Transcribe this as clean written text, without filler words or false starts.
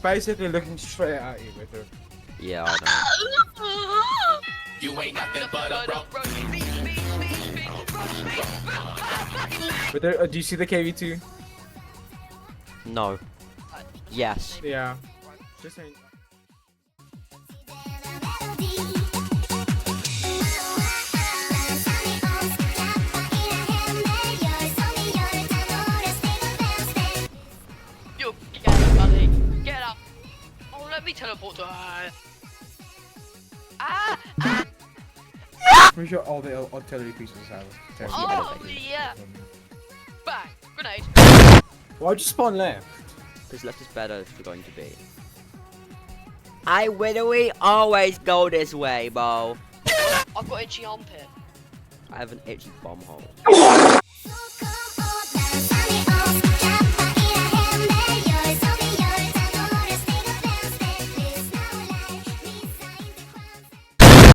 basically looking straight at you with her. Yeah, I know. You ain't nothing but a bro. But there, do you see the KV2? No. Yes. Yeah. Just saying. You get out, buddy. Get up. Oh, let me teleport to her. Ah! Pretty sure all the artillery pieces have. Oh, yeah. Bang. Grenade. Why'd you spawn left? Because left is better if you're going to be. I literally always go this way, bro. I've got itchy armpit. I have an itchy bomb hole.